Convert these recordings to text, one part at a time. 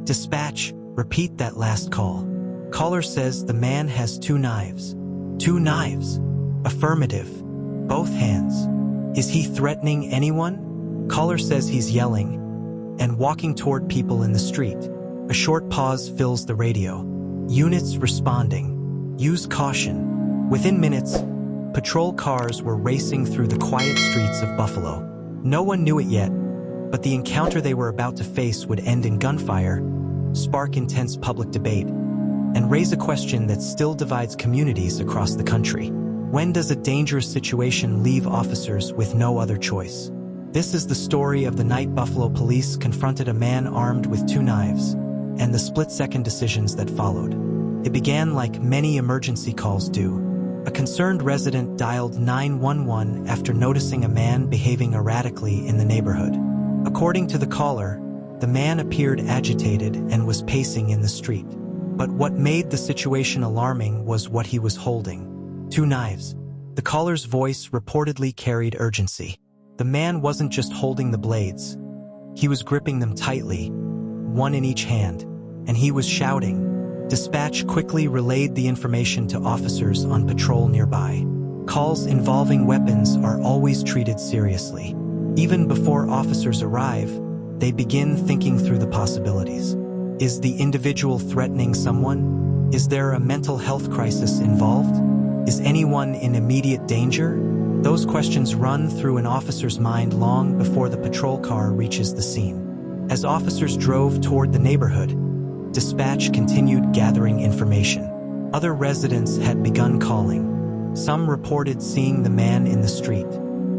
Dispatch, repeat that last call. Caller says the man has 2 knives. 2 knives? Affirmative. Both hands. Is he threatening anyone? Caller says he's yelling and walking toward people in the street. A short pause fills the radio. Units responding. Use caution. Within minutes, patrol cars were racing through the quiet streets of Buffalo. No one knew it yet, but the encounter they were about to face would end in gunfire, spark intense public debate, and raise a question that still divides communities across the country. When does a dangerous situation leave officers with no other choice? This is the story of the night Buffalo police confronted a man armed with 2 knives, and the split-second decisions that followed. It began like many emergency calls do. A concerned resident dialed 911 after noticing a man behaving erratically in the neighborhood. According to the caller, the man appeared agitated and was pacing in the street. But what made the situation alarming was what he was holding. 2 knives. The caller's voice reportedly carried urgency. The man wasn't just holding the blades. He was gripping them tightly, one in each hand, and he was shouting. Dispatch quickly relayed the information to officers on patrol nearby. Calls involving weapons are always treated seriously. Even before officers arrive, they begin thinking through the possibilities. Is the individual threatening someone? Is there a mental health crisis involved? Is anyone in immediate danger? Those questions run through an officer's mind long before the patrol car reaches the scene. As officers drove toward the neighborhood, dispatch continued gathering information. Other residents had begun calling. Some reported seeing the man in the street.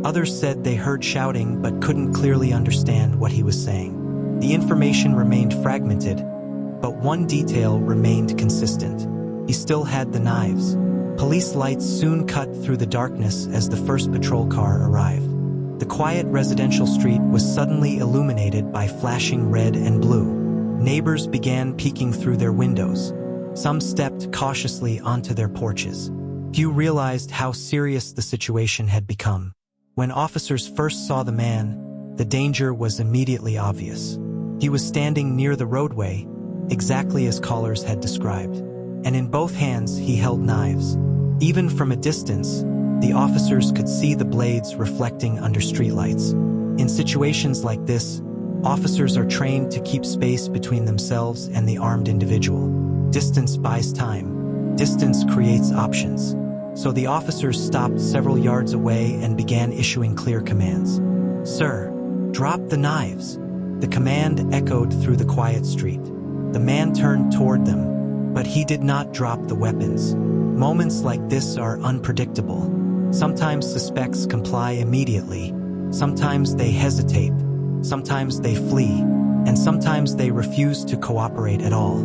Others said they heard shouting but couldn't clearly understand what he was saying. The information remained fragmented, but one detail remained consistent. He still had the knives. Police lights soon cut through the darkness as the first patrol car arrived. The quiet residential street was suddenly illuminated by flashing red and blue. Neighbors began peeking through their windows. Some stepped cautiously onto their porches. Few realized how serious the situation had become. When officers first saw the man, the danger was immediately obvious. He was standing near the roadway, exactly as callers had described, and in both hands he held knives. Even from a distance, the officers could see the blades reflecting under streetlights. In situations like this, officers are trained to keep space between themselves and the armed individual. Distance buys time. Distance creates options. So the officers stopped several yards away and began issuing clear commands. "Sir, drop the knives." The command echoed through the quiet street. The man turned toward them, but he did not drop the weapons. Moments like this are unpredictable. Sometimes suspects comply immediately. Sometimes they hesitate. Sometimes they flee. And sometimes they refuse to cooperate at all.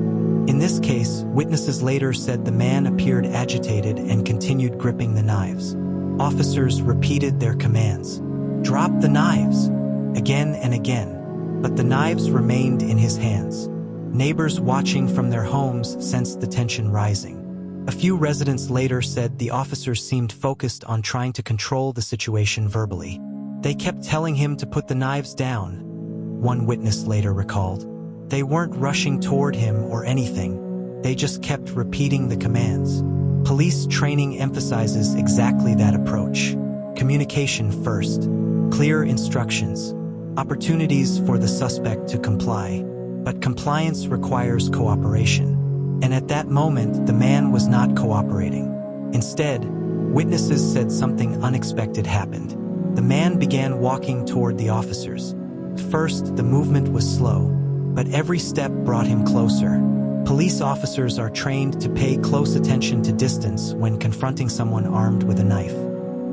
In this case, witnesses later said the man appeared agitated and continued gripping the knives. Officers repeated their commands. "Drop the knives," again and again, but the knives remained in his hands. Neighbors watching from their homes sensed the tension rising. A few residents later said the officers seemed focused on trying to control the situation verbally. They kept telling him to put the knives down, one witness later recalled. They weren't rushing toward him or anything. They just kept repeating the commands. Police training emphasizes exactly that approach. Communication first. Clear instructions. Opportunities for the suspect to comply. But compliance requires cooperation. And at that moment, the man was not cooperating. Instead, witnesses said something unexpected happened. The man began walking toward the officers. First, the movement was slow, but every step brought him closer. Police officers are trained to pay close attention to distance when confronting someone armed with a knife.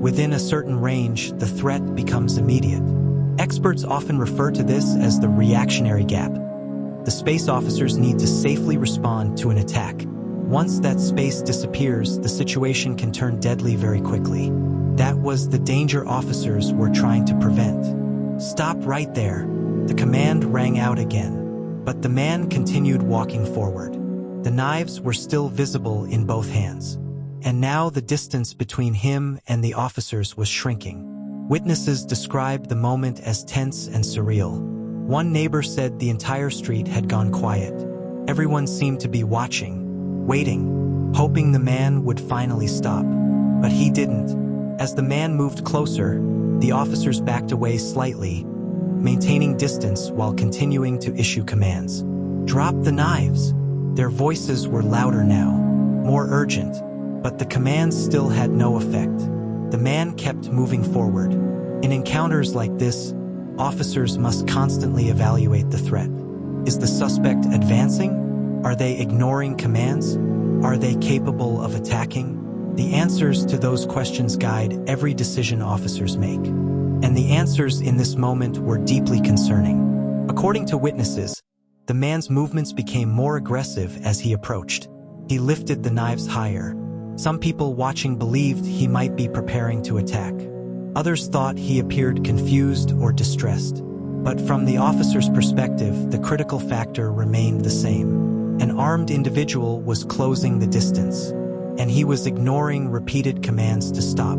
Within a certain range, the threat becomes immediate. Experts often refer to this as the reactionary gap. The space officers need to safely respond to an attack. Once that space disappears, the situation can turn deadly very quickly. That was the danger officers were trying to prevent. "Stop right there." The command rang out again, but the man continued walking forward. The knives were still visible in both hands, and now the distance between him and the officers was shrinking. Witnesses described the moment as tense and surreal. One neighbor said the entire street had gone quiet. Everyone seemed to be watching, waiting, hoping the man would finally stop. But he didn't. As the man moved closer, the officers backed away slightly, maintaining distance while continuing to issue commands. "Drop the knives." Their voices were louder now, more urgent, but the commands still had no effect. The man kept moving forward. In encounters like this, officers must constantly evaluate the threat. Is the suspect advancing? Are they ignoring commands? Are they capable of attacking? The answers to those questions guide every decision officers make. And the answers in this moment were deeply concerning. According to witnesses, the man's movements became more aggressive as he approached. He lifted the knives higher. Some people watching believed he might be preparing to attack. Others thought he appeared confused or distressed. But from the officer's perspective, the critical factor remained the same. An armed individual was closing the distance, and he was ignoring repeated commands to stop.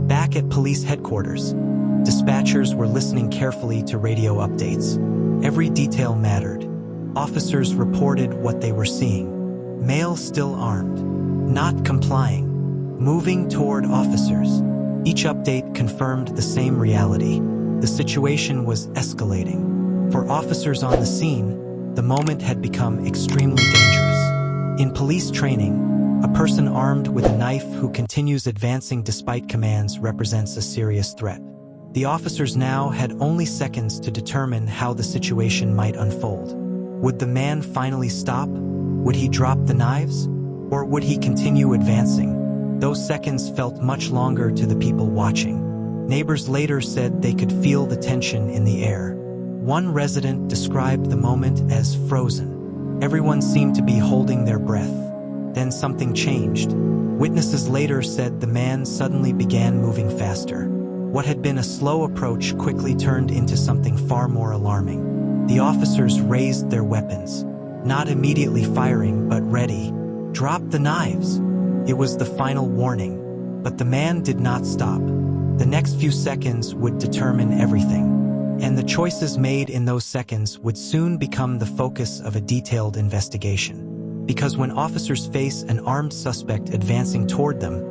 Back at police headquarters, dispatchers were listening carefully to radio updates. Every detail mattered. Officers reported what they were seeing. Male still armed, not complying, moving toward officers. Each update confirmed the same reality. The situation was escalating. For officers on the scene, the moment had become extremely dangerous. In police training, a person armed with a knife who continues advancing despite commands represents a serious threat. The officers now had only seconds to determine how the situation might unfold. Would the man finally stop? Would he drop the knives? Or would he continue advancing? Those seconds felt much longer to the people watching. Neighbors later said they could feel the tension in the air. One resident described the moment as frozen. Everyone seemed to be holding their breath. Then something changed. Witnesses later said the man suddenly began moving faster. What had been a slow approach quickly turned into something far more alarming. The officers raised their weapons, not immediately firing but ready. "Drop the knives." It was the final warning, but the man did not stop. The next few seconds would determine everything, and the choices made in those seconds would soon become the focus of a detailed investigation. Because when officers face an armed suspect advancing toward them,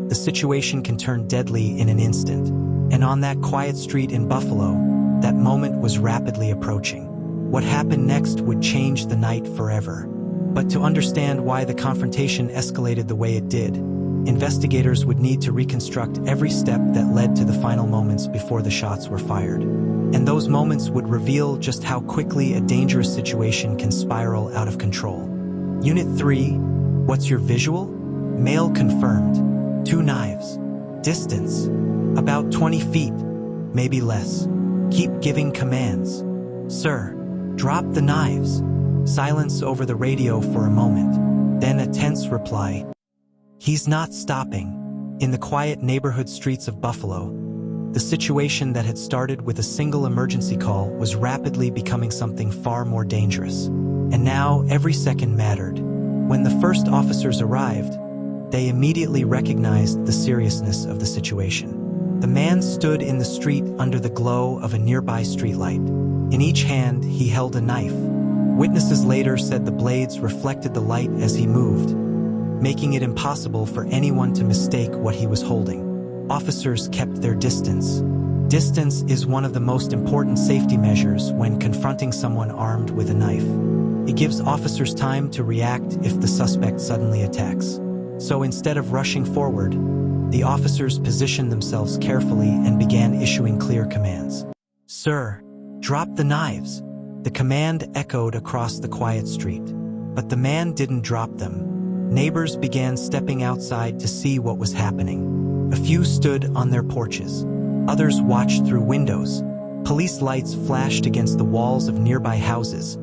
the situation can turn deadly in an instant. And on that quiet street in Buffalo, that moment was rapidly approaching. What happened next would change the night forever. But to understand why the confrontation escalated the way it did, investigators would need to reconstruct every step that led to the final moments before the shots were fired. And those moments would reveal just how quickly a dangerous situation can spiral out of control. Unit 3, what's your visual? Male confirmed. 2 knives. Distance. About 20 feet, maybe less. Keep giving commands. "Sir, drop the knives." Silence over the radio for a moment, then a tense reply. "He's not stopping." In the quiet neighborhood streets of Buffalo, the situation that had started with a single emergency call was rapidly becoming something far more dangerous. And now every second mattered. When the first officers arrived, they immediately recognized the seriousness of the situation. The man stood in the street under the glow of a nearby streetlight. In each hand, he held a knife. Witnesses later said the blades reflected the light as he moved, making it impossible for anyone to mistake what he was holding. Officers kept their distance. Distance is one of the most important safety measures when confronting someone armed with a knife. It gives officers time to react if the suspect suddenly attacks. So instead of rushing forward, the officers positioned themselves carefully and began issuing clear commands. "Sir, drop the knives." The command echoed across the quiet street, but the man didn't drop them. Neighbors began stepping outside to see what was happening. A few stood on their porches. Others watched through windows. Police lights flashed against the walls of nearby houses,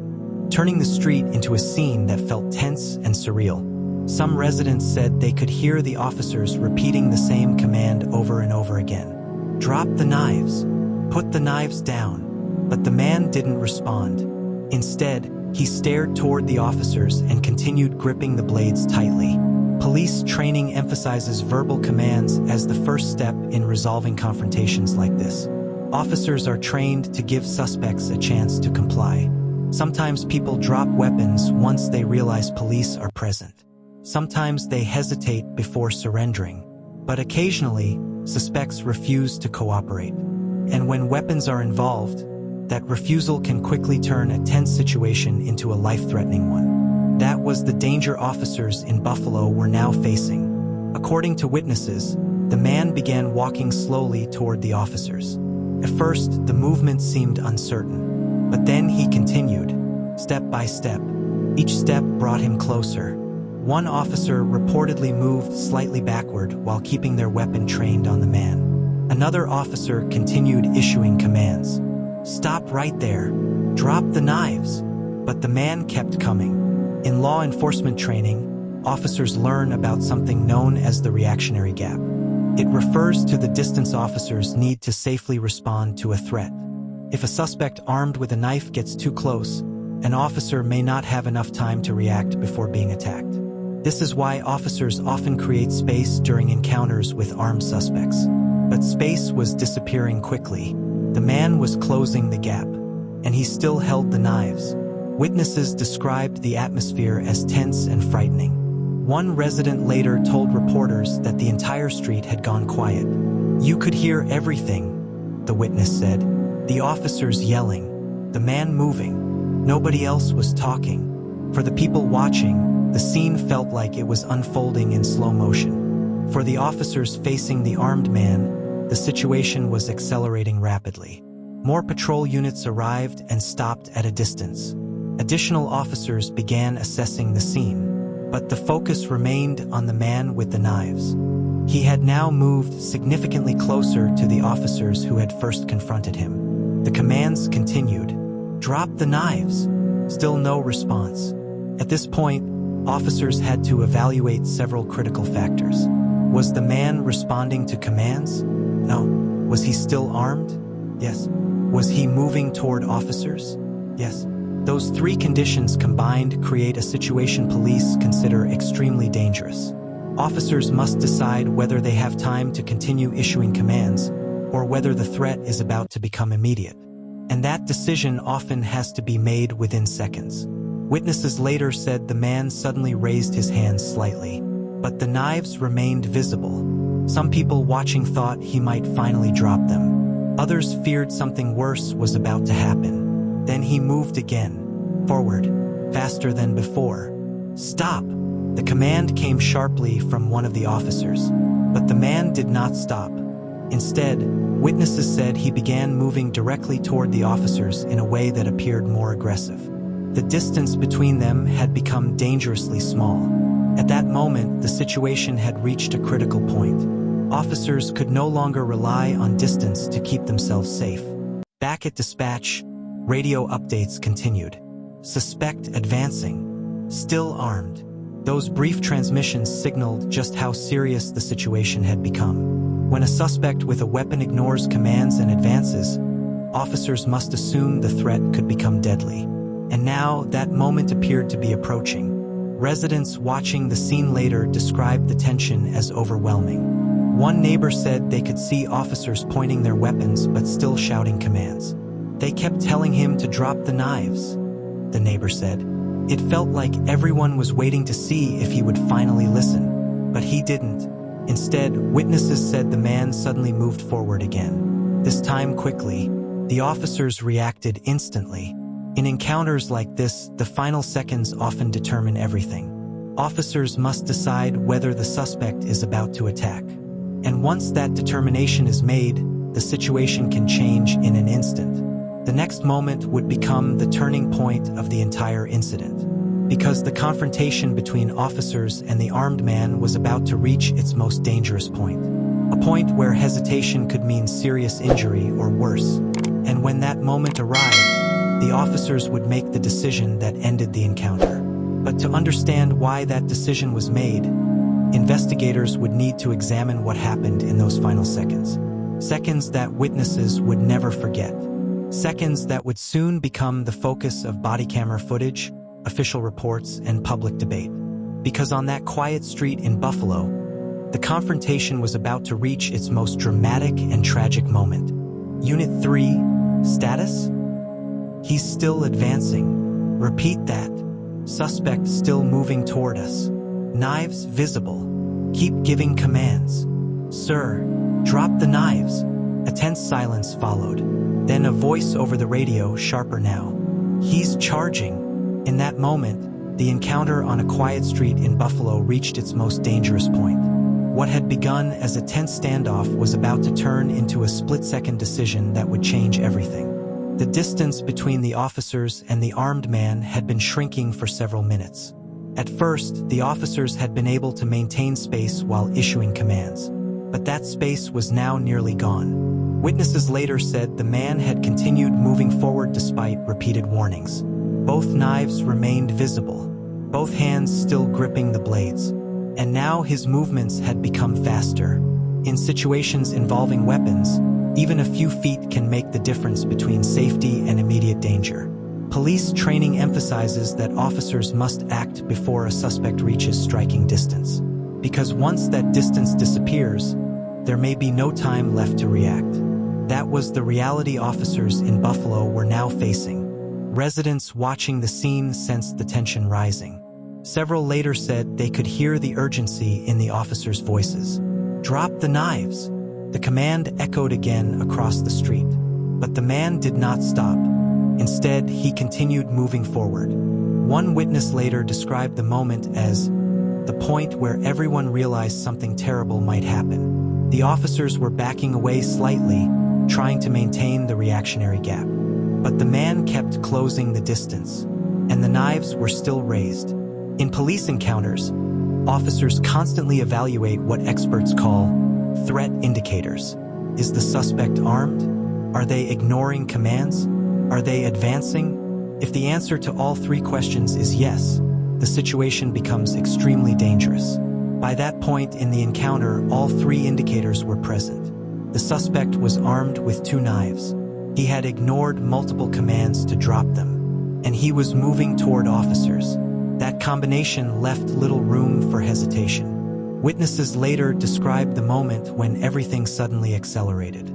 turning the street into a scene that felt tense and surreal. Some residents said they could hear the officers repeating the same command over and over again. "Drop the knives. Put the knives down." But the man didn't respond. Instead, he stared toward the officers and continued gripping the blades tightly. Police training emphasizes verbal commands as the first step in resolving confrontations like this. Officers are trained to give suspects a chance to comply. Sometimes people drop weapons once they realize police are present. Sometimes they hesitate before surrendering. But occasionally, suspects refuse to cooperate. And when weapons are involved, that refusal can quickly turn a tense situation into a life-threatening one. That was the danger officers in Buffalo were now facing. According to witnesses, the man began walking slowly toward the officers. At first, the movement seemed uncertain, but then he continued, step by step. Each step brought him closer. One officer reportedly moved slightly backward while keeping their weapon trained on the man. Another officer continued issuing commands. Stop right there. Drop the knives. But the man kept coming. In law enforcement training, officers learn about something known as the reactionary gap. It refers to the distance officers need to safely respond to a threat. If a suspect armed with a knife gets too close, an officer may not have enough time to react before being attacked. This is why officers often create space during encounters with armed suspects. But space was disappearing quickly. The man was closing the gap, and he still held the knives. Witnesses described the atmosphere as tense and frightening. One resident later told reporters that the entire street had gone quiet. You could hear everything, the witness said. The officers yelling, the man moving. Nobody else was talking. For the people watching, the scene felt like it was unfolding in slow motion. For the officers facing the armed man, the situation was accelerating rapidly. More patrol units arrived and stopped at a distance. Additional officers began assessing the scene. But the focus remained on the man with the knives. He had now moved significantly closer to the officers who had first confronted him. The commands continued. Drop the knives. Still no response. At this point, officers had to evaluate several critical factors. Was the man responding to commands? No. Was he still armed? Yes. Was he moving toward officers? Yes. Those three conditions combined create a situation police consider extremely dangerous. Officers must decide whether they have time to continue issuing commands or whether the threat is about to become immediate. And that decision often has to be made within seconds. Witnesses later said the man suddenly raised his hands slightly, but the knives remained visible. Some people watching thought he might finally drop them. Others feared something worse was about to happen. Then he moved again, forward, faster than before. Stop! The command came sharply from one of the officers, but the man did not stop. Instead, witnesses said he began moving directly toward the officers in a way that appeared more aggressive. The distance between them had become dangerously small. At that moment, the situation had reached a critical point. Officers could no longer rely on distance to keep themselves safe. Back at dispatch, radio updates continued. Suspect advancing. Still armed. Those brief transmissions signaled just how serious the situation had become. When a suspect with a weapon ignores commands and advances, officers must assume the threat could become deadly. And now, that moment appeared to be approaching. Residents watching the scene later described the tension as overwhelming. One neighbor said they could see officers pointing their weapons but still shouting commands. They kept telling him to drop the knives, the neighbor said. It felt like everyone was waiting to see if he would finally listen, but he didn't. Instead, witnesses said the man suddenly moved forward again. This time quickly, the officers reacted instantly. In encounters like this, the final seconds often determine everything. Officers must decide whether the suspect is about to attack. And once that determination is made, the situation can change in an instant. The next moment would become the turning point of the entire incident, because the confrontation between officers and the armed man was about to reach its most dangerous point, a point where hesitation could mean serious injury or worse. And when that moment arrived, the officers would make the decision that ended the encounter. But to understand why that decision was made, investigators would need to examine what happened in those final seconds. Seconds that witnesses would never forget. Seconds that would soon become the focus of body camera footage, official reports, and public debate. Because on that quiet street in Buffalo, the confrontation was about to reach its most dramatic and tragic moment. Unit 3, status? He's still advancing. Repeat that. Suspect still moving toward us. Knives visible. Keep giving commands. Sir, drop the knives. A tense silence followed. Then a voice over the radio, sharper now. He's charging. In that moment, the encounter on a quiet street in Buffalo reached its most dangerous point. What had begun as a tense standoff was about to turn into a split-second decision that would change everything. The distance between the officers and the armed man had been shrinking for several minutes. At first, the officers had been able to maintain space while issuing commands. But that space was now nearly gone. Witnesses later said the man had continued moving forward despite repeated warnings. Both knives remained visible, both hands still gripping the blades. And now his movements had become faster. In situations involving weapons, even a few feet can make the difference between safety and immediate danger. Police training emphasizes that officers must act before a suspect reaches striking distance. Because once that distance disappears, there may be no time left to react. That was the reality officers in Buffalo were now facing. Residents watching the scene sensed the tension rising. Several later said they could hear the urgency in the officers' voices. Drop the knives! The command echoed again across the street. But the man did not stop. Instead, he continued moving forward. One witness later described the moment as the point where everyone realized something terrible might happen. The officers were backing away slightly, trying to maintain the reactionary gap. But the man kept closing the distance, and the knives were still raised. In police encounters, officers constantly evaluate what experts call threat indicators. Is the suspect armed? Are they ignoring commands? Are they advancing? If the answer to all three questions is yes, the situation becomes extremely dangerous. By that point in the encounter, all three indicators were present. The suspect was armed with 2 knives. He had ignored multiple commands to drop them, and he was moving toward officers. That combination left little room for hesitation. Witnesses later described the moment when everything suddenly accelerated.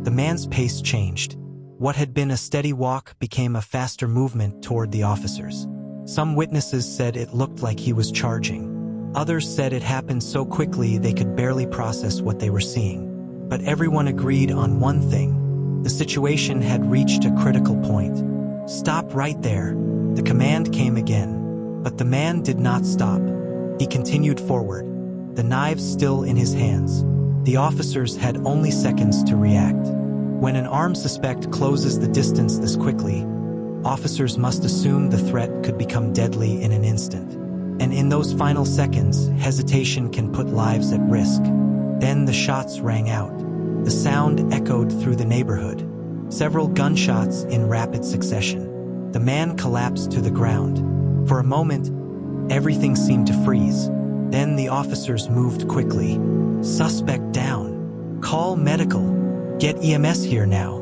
The man's pace changed. What had been a steady walk became a faster movement toward the officers. Some witnesses said it looked like he was charging. Others said it happened so quickly they could barely process what they were seeing. But everyone agreed on one thing. The situation had reached a critical point. Stop right there. The command came again. But the man did not stop. He continued forward, the knives still in his hands. The officers had only seconds to react. When an armed suspect closes the distance this quickly, officers must assume the threat could become deadly in an instant. And in those final seconds, hesitation can put lives at risk. Then the shots rang out. The sound echoed through the neighborhood. Several gunshots in rapid succession. The man collapsed to the ground. For a moment, everything seemed to freeze. Then the officers moved quickly. Suspect down. Call medical. Get EMS here now.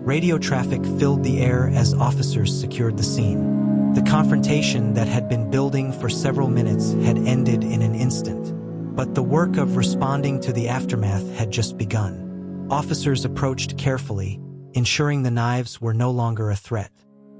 Radio traffic filled the air as officers secured the scene. The confrontation that had been building for several minutes had ended in an instant. But the work of responding to the aftermath had just begun. Officers approached carefully, ensuring the knives were no longer a threat.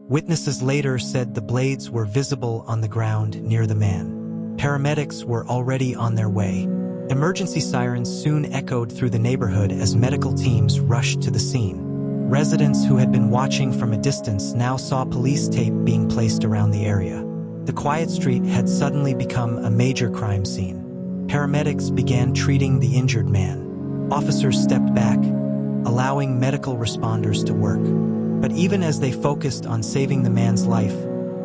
Witnesses later said the blades were visible on the ground near the man. Paramedics were already on their way. Emergency sirens soon echoed through the neighborhood as medical teams rushed to the scene. Residents who had been watching from a distance now saw police tape being placed around the area. The quiet street had suddenly become a major crime scene. Paramedics began treating the injured man. Officers stepped back, allowing medical responders to work. But even as they focused on saving the man's life,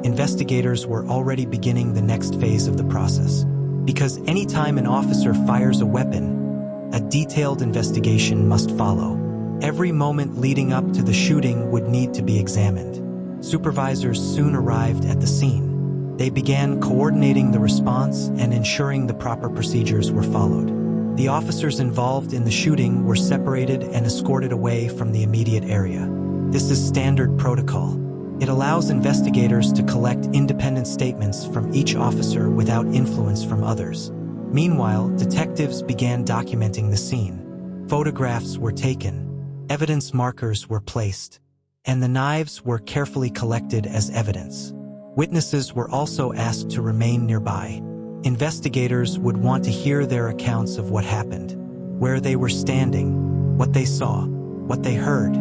investigators were already beginning the next phase of the process. Because anytime an officer fires a weapon, a detailed investigation must follow. Every moment leading up to the shooting would need to be examined. Supervisors soon arrived at the scene. They began coordinating the response and ensuring the proper procedures were followed. The officers involved in the shooting were separated and escorted away from the immediate area. This is standard protocol. It allows investigators to collect independent statements from each officer without influence from others. Meanwhile, detectives began documenting the scene. Photographs were taken. Evidence markers were placed, and the knives were carefully collected as evidence. Witnesses were also asked to remain nearby. Investigators would want to hear their accounts of what happened, where they were standing, what they saw, what they heard.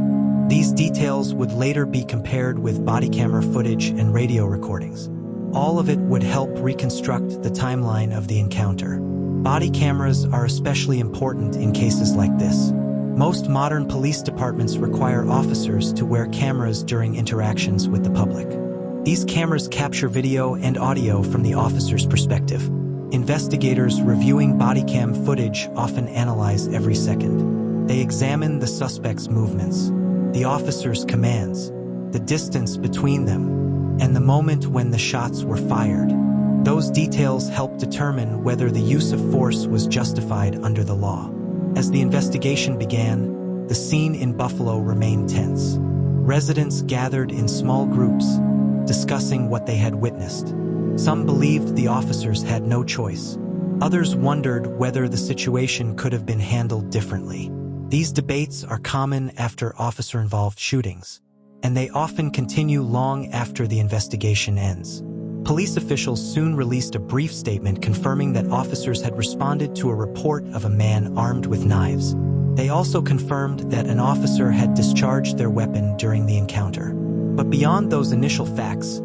These details would later be compared with body camera footage and radio recordings. All of it would help reconstruct the timeline of the encounter. Body cameras are especially important in cases like this. Most modern police departments require officers to wear cameras during interactions with the public. These cameras capture video and audio from the officer's perspective. Investigators reviewing body cam footage often analyze every second. They examine the suspect's movements, the officer's commands, the distance between them, and the moment when the shots were fired. Those details help determine whether the use of force was justified under the law. As the investigation began, the scene in Buffalo remained tense. Residents gathered in small groups, discussing what they had witnessed. Some believed the officers had no choice. Others wondered whether the situation could have been handled differently. These debates are common after officer-involved shootings, and they often continue long after the investigation ends. Police officials soon released a brief statement confirming that officers had responded to a report of a man armed with knives. They also confirmed that an officer had discharged their weapon during the encounter. But beyond those initial facts,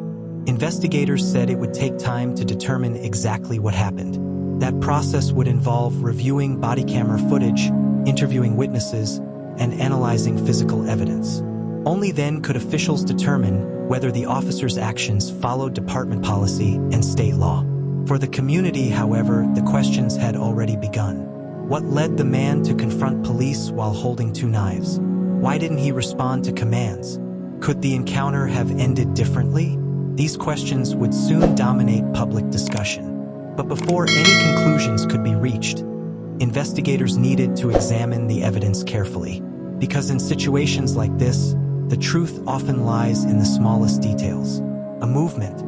investigators said it would take time to determine exactly what happened. That process would involve reviewing body camera footage, interviewing witnesses, and analyzing physical evidence. Only then could officials determine whether the officer's actions followed department policy and state law. For the community, however, the questions had already begun. What led the man to confront police while holding two knives? Why didn't he respond to commands? Could the encounter have ended differently? These questions would soon dominate public discussion. But before any conclusions could be reached, investigators needed to examine the evidence carefully. Because in situations like this, the truth often lies in the smallest details. A movement,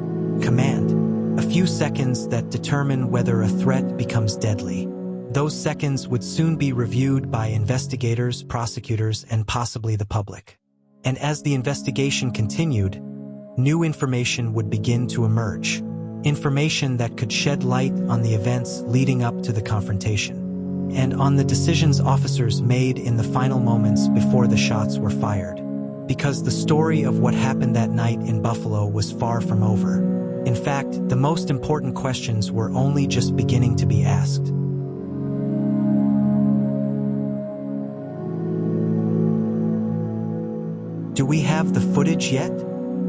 command, a few seconds that determine whether a threat becomes deadly. Those seconds would soon be reviewed by investigators, prosecutors, and possibly the public. And as the investigation continued, new information would begin to emerge. Information that could shed light on the events leading up to the confrontation, and on the decisions officers made in the final moments before the shots were fired. Because the story of what happened that night in Buffalo was far from over. In fact, the most important questions were only just beginning to be asked. Do we have the footage yet?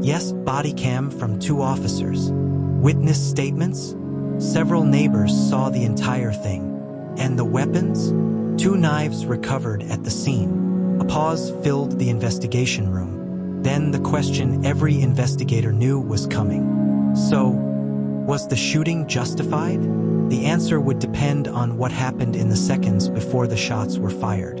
Yes, body cam from two officers. Witness statements? Several neighbors saw the entire thing. And the weapons? Two knives recovered at the scene. A pause filled the investigation room. Then the question every investigator knew was coming. So, was the shooting justified? The answer would depend on what happened in the seconds before the shots were fired.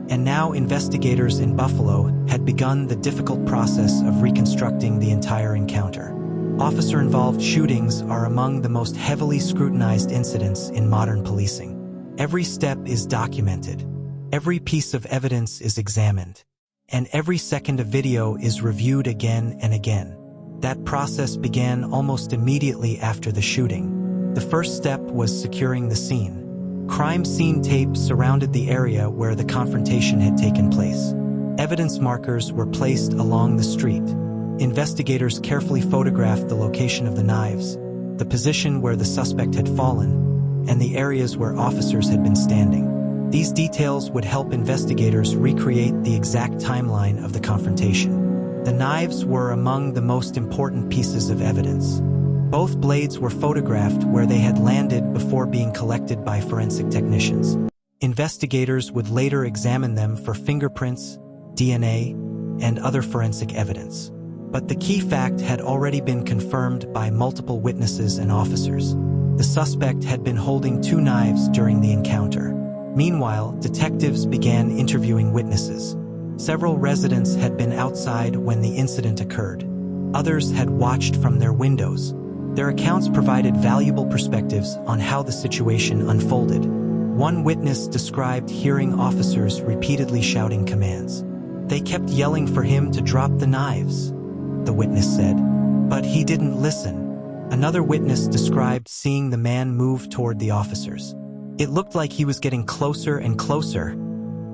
And now investigators in Buffalo had begun the difficult process of reconstructing the entire encounter. Officer-involved shootings are among the most heavily scrutinized incidents in modern policing. Every step is documented. Every piece of evidence is examined, and every second of video is reviewed again and again. That process began almost immediately after the shooting. The first step was securing the scene. Crime scene tape surrounded the area where the confrontation had taken place. Evidence markers were placed along the street. Investigators carefully photographed the location of the knives, the position where the suspect had fallen, and the areas where officers had been standing. These details would help investigators recreate the exact timeline of the confrontation. The knives were among the most important pieces of evidence. Both blades were photographed where they had landed before being collected by forensic technicians. Investigators would later examine them for fingerprints, DNA, and other forensic evidence. But the key fact had already been confirmed by multiple witnesses and officers. The suspect had been holding two knives during the encounter. Meanwhile, detectives began interviewing witnesses. Several residents had been outside when the incident occurred. Others had watched from their windows. Their accounts provided valuable perspectives on how the situation unfolded. One witness described hearing officers repeatedly shouting commands. They kept yelling for him to drop the knives, the witness said, but he didn't listen. Another witness described seeing the man move toward the officers. It looked like he was getting closer and closer,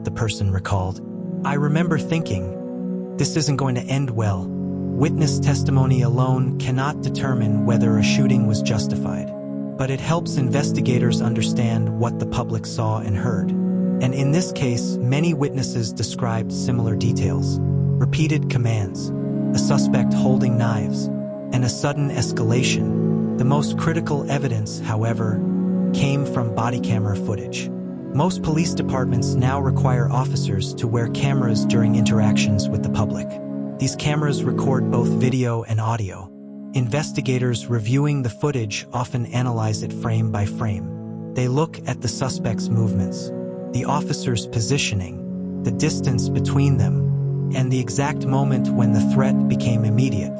the person recalled. I remember thinking, this isn't going to end well. Witness testimony alone cannot determine whether a shooting was justified, but it helps investigators understand what the public saw and heard. And in this case, many witnesses described similar details. Repeated commands, a suspect holding knives, and a sudden escalation. The most critical evidence, however, came from body camera footage. Most police departments now require officers to wear cameras during interactions with the public. These cameras record both video and audio. Investigators reviewing the footage often analyze it frame by frame. They look at the suspect's movements, the officer's positioning, the distance between them, and the exact moment when the threat became immediate.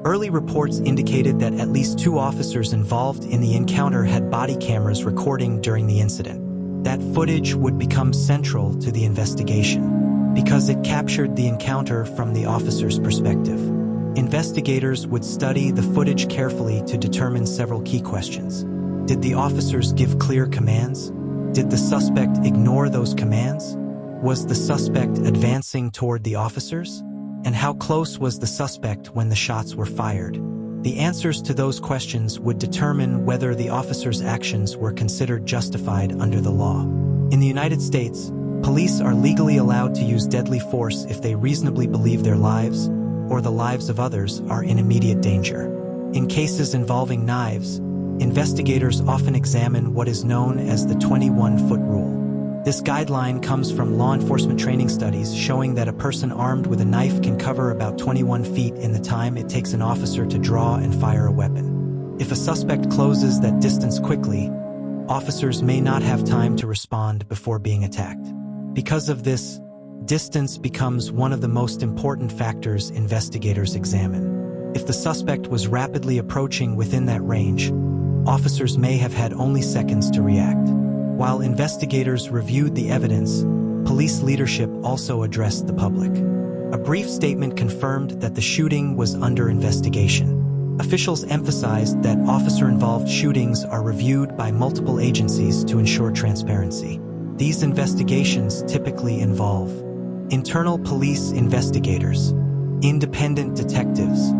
Early reports indicated that at least 2 officers involved in the encounter had body cameras recording during the incident. That footage would become central to the investigation because it captured the encounter from the officer's perspective. Investigators would study the footage carefully to determine several key questions. Did the officers give clear commands? Did the suspect ignore those commands? Was the suspect advancing toward the officers? And how close was the suspect when the shots were fired? The answers to those questions would determine whether the officer's actions were considered justified under the law. In the United States, police are legally allowed to use deadly force if they reasonably believe their lives or the lives of others are in immediate danger. In cases involving knives, investigators often examine what is known as the 21-foot rule. This guideline comes from law enforcement training studies showing that a person armed with a knife can cover about 21 feet in the time it takes an officer to draw and fire a weapon. If a suspect closes that distance quickly, officers may not have time to respond before being attacked. Because of this, distance becomes one of the most important factors investigators examine. If the suspect was rapidly approaching within that range, officers may have had only seconds to react. While investigators reviewed the evidence, police leadership also addressed the public. A brief statement confirmed that the shooting was under investigation. Officials emphasized that officer-involved shootings are reviewed by multiple agencies to ensure transparency. These investigations typically involve internal police investigators, independent detectives,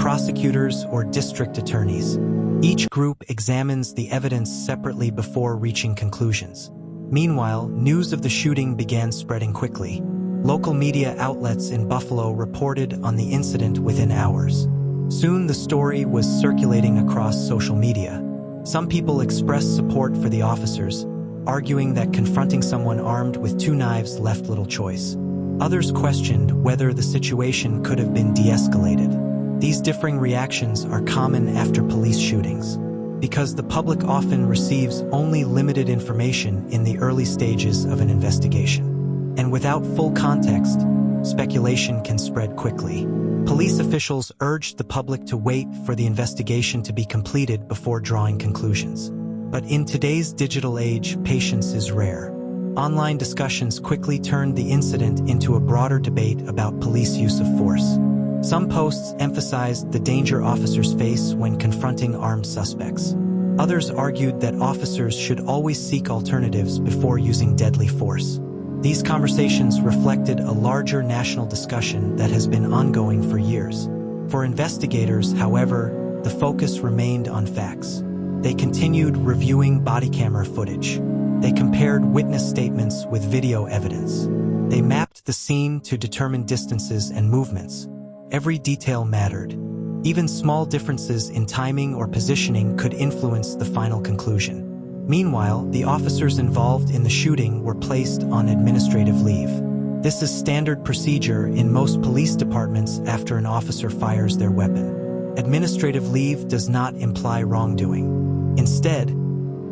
prosecutors, or district attorneys. Each group examines the evidence separately before reaching conclusions. Meanwhile, news of the shooting began spreading quickly. Local media outlets in Buffalo reported on the incident within hours. Soon the story was circulating across social media. Some people expressed support for the officers, arguing that confronting someone armed with 2 knives left little choice. Others questioned whether the situation could have been de-escalated. These differing reactions are common after police shootings, because the public often receives only limited information in the early stages of an investigation. And without full context, speculation can spread quickly. Police officials urged the public to wait for the investigation to be completed before drawing conclusions. But in today's digital age, patience is rare. Online discussions quickly turned the incident into a broader debate about police use of force. Some posts emphasized the danger officers face when confronting armed suspects. Others argued that officers should always seek alternatives before using deadly force. These conversations reflected a larger national discussion that has been ongoing for years. For investigators, however, the focus remained on facts. They continued reviewing body camera footage. They compared witness statements with video evidence. They mapped the scene to determine distances and movements. Every detail mattered. Even small differences in timing or positioning could influence the final conclusion. Meanwhile, the officers involved in the shooting were placed on administrative leave. This is standard procedure in most police departments after an officer fires their weapon. Administrative leave does not imply wrongdoing. Instead,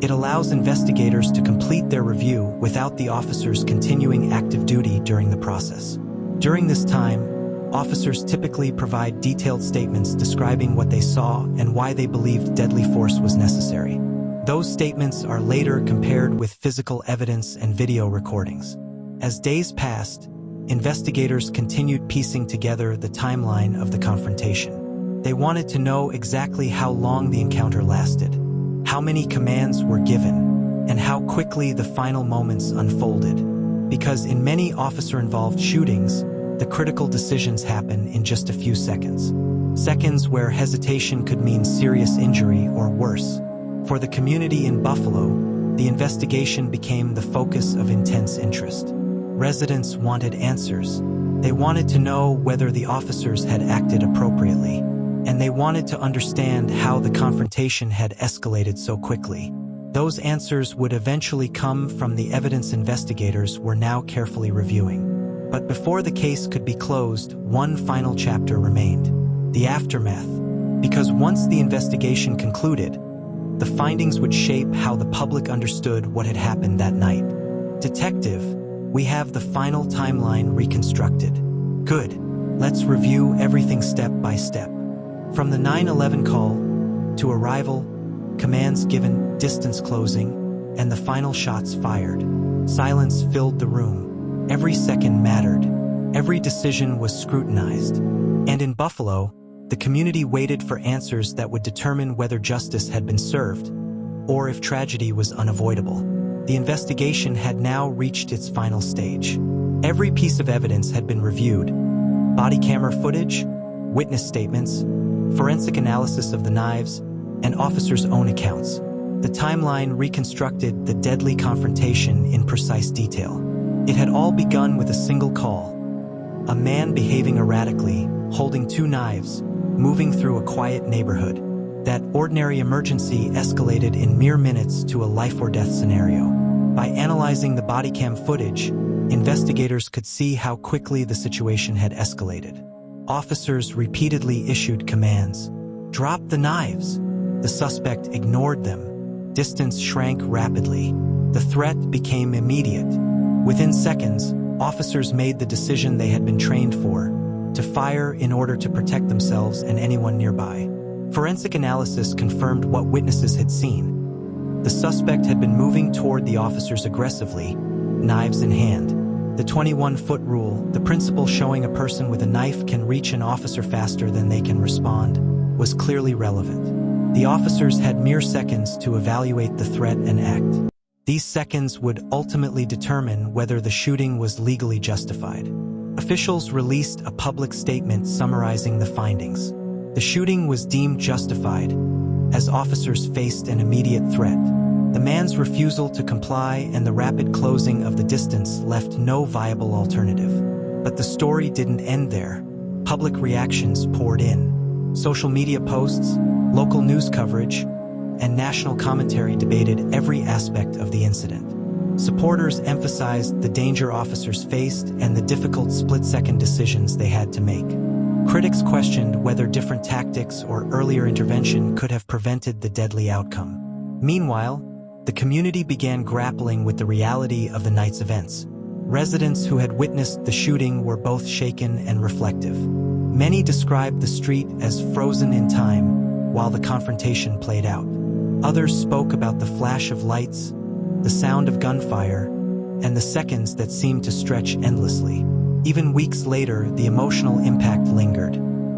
it allows investigators to complete their review without the officers continuing active duty during the process. During this time, officers typically provide detailed statements describing what they saw and why they believed deadly force was necessary. Those statements are later compared with physical evidence and video recordings. As days passed, investigators continued piecing together the timeline of the confrontation. They wanted to know exactly how long the encounter lasted, how many commands were given, and how quickly the final moments unfolded. Because in many officer-involved shootings, the critical decisions happen in just a few seconds. Seconds where hesitation could mean serious injury or worse. For the community in Buffalo, the investigation became the focus of intense interest. Residents wanted answers. They wanted to know whether the officers had acted appropriately, and they wanted to understand how the confrontation had escalated so quickly. Those answers would eventually come from the evidence investigators were now carefully reviewing. But before the case could be closed, one final chapter remained: the aftermath. Because once the investigation concluded, the findings would shape how the public understood what had happened that night. Detective, we have the final timeline reconstructed. Good. Let's review everything step by step. From the 9/11 call to arrival, commands given, distance closing, and the final shots fired. Silence filled the room. Every second mattered. Every decision was scrutinized. And in Buffalo, the community waited for answers that would determine whether justice had been served, or if tragedy was unavoidable. The investigation had now reached its final stage. Every piece of evidence had been reviewed: body camera footage, witness statements, forensic analysis of the knives, and officers' own accounts. The timeline reconstructed the deadly confrontation in precise detail. It had all begun with a single call: a man behaving erratically, holding two knives, moving through a quiet neighborhood. That ordinary emergency escalated in mere minutes to a life-or-death scenario. By analyzing the bodycam footage, investigators could see how quickly the situation had escalated. Officers repeatedly issued commands: drop the knives. The suspect ignored them. Distance shrank rapidly. The threat became immediate. Within seconds, officers made the decision they had been trained for: to fire in order to protect themselves and anyone nearby. Forensic analysis confirmed what witnesses had seen. The suspect had been moving toward the officers aggressively, knives in hand. The 21-foot rule, the principle showing a person with a knife can reach an officer faster than they can respond, was clearly relevant. The officers had mere seconds to evaluate the threat and act. These seconds would ultimately determine whether the shooting was legally justified. Officials released a public statement summarizing the findings. The shooting was deemed justified, as officers faced an immediate threat. The man's refusal to comply and the rapid closing of the distance left no viable alternative. But the story didn't end there. Public reactions poured in. Social media posts, local news coverage, and national commentary debated every aspect of the incident. Supporters emphasized the danger officers faced and the difficult split-second decisions they had to make. Critics questioned whether different tactics or earlier intervention could have prevented the deadly outcome. Meanwhile, the community began grappling with the reality of the night's events. Residents who had witnessed the shooting were both shaken and reflective. Many described the street as frozen in time while the confrontation played out. Others spoke about the flash of lights, the sound of gunfire, and the seconds that seemed to stretch endlessly. Even weeks later, the emotional impact lingered.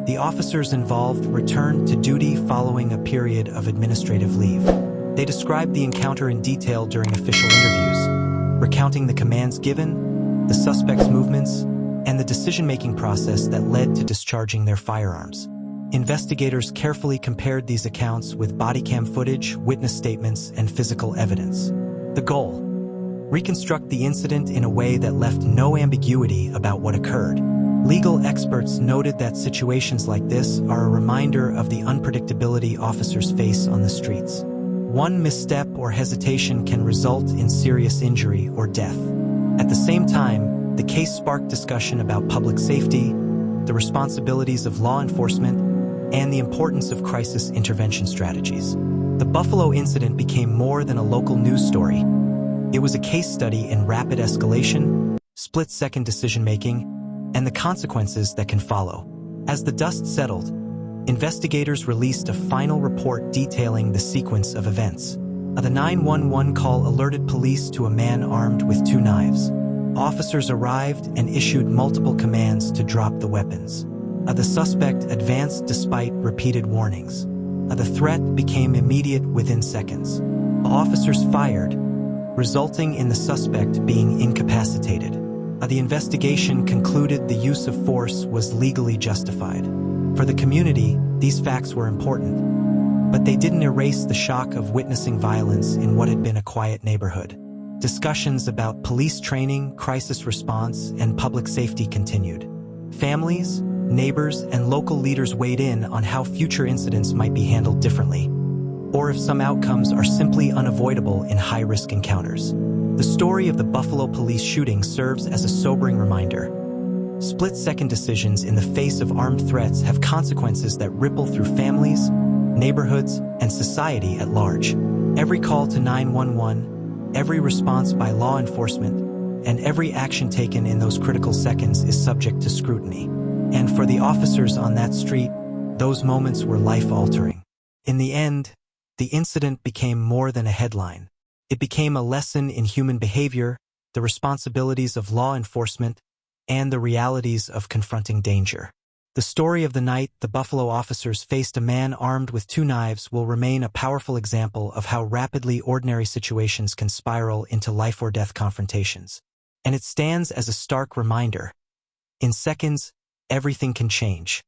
The officers involved returned to duty following a period of administrative leave. They described the encounter in detail during official interviews, recounting the commands given, the suspect's movements, and the decision-making process that led to discharging their firearms. Investigators carefully compared these accounts with bodycam footage, witness statements, and physical evidence. The goal: reconstruct the incident in a way that left no ambiguity about what occurred. Legal experts noted that situations like this are a reminder of the unpredictability officers face on the streets. One misstep or hesitation can result in serious injury or death. At the same time, the case sparked discussion about public safety, the responsibilities of law enforcement, and the importance of crisis intervention strategies. The Buffalo incident became more than a local news story. It was a case study in rapid escalation, split-second decision-making, and the consequences that can follow. As the dust settled, investigators released a final report detailing the sequence of events. The 911 call alerted police to a man armed with two knives. Officers arrived and issued multiple commands to drop the weapons. The suspect advanced despite repeated warnings. The threat became immediate within seconds. Officers fired, resulting in the suspect being incapacitated. The investigation concluded the use of force was legally justified. For the community, these facts were important, but they didn't erase the shock of witnessing violence in what had been a quiet neighborhood. Discussions about police training, crisis response, and public safety continued. Families, neighbors, and local leaders weighed in on how future incidents might be handled differently, or if some outcomes are simply unavoidable in high-risk encounters. The story of the Buffalo police shooting serves as a sobering reminder. Split-second decisions in the face of armed threats have consequences that ripple through families, neighborhoods, and society at large. Every call to 911, every response by law enforcement, and every action taken in those critical seconds is subject to scrutiny. And for the officers on that street, those moments were life-altering. In the end, the incident became more than a headline. It became a lesson in human behavior, the responsibilities of law enforcement, and the realities of confronting danger. The story of the night the Buffalo officers faced a man armed with 2 knives will remain a powerful example of how rapidly ordinary situations can spiral into life-or-death confrontations. And it stands as a stark reminder. In seconds, everything can change.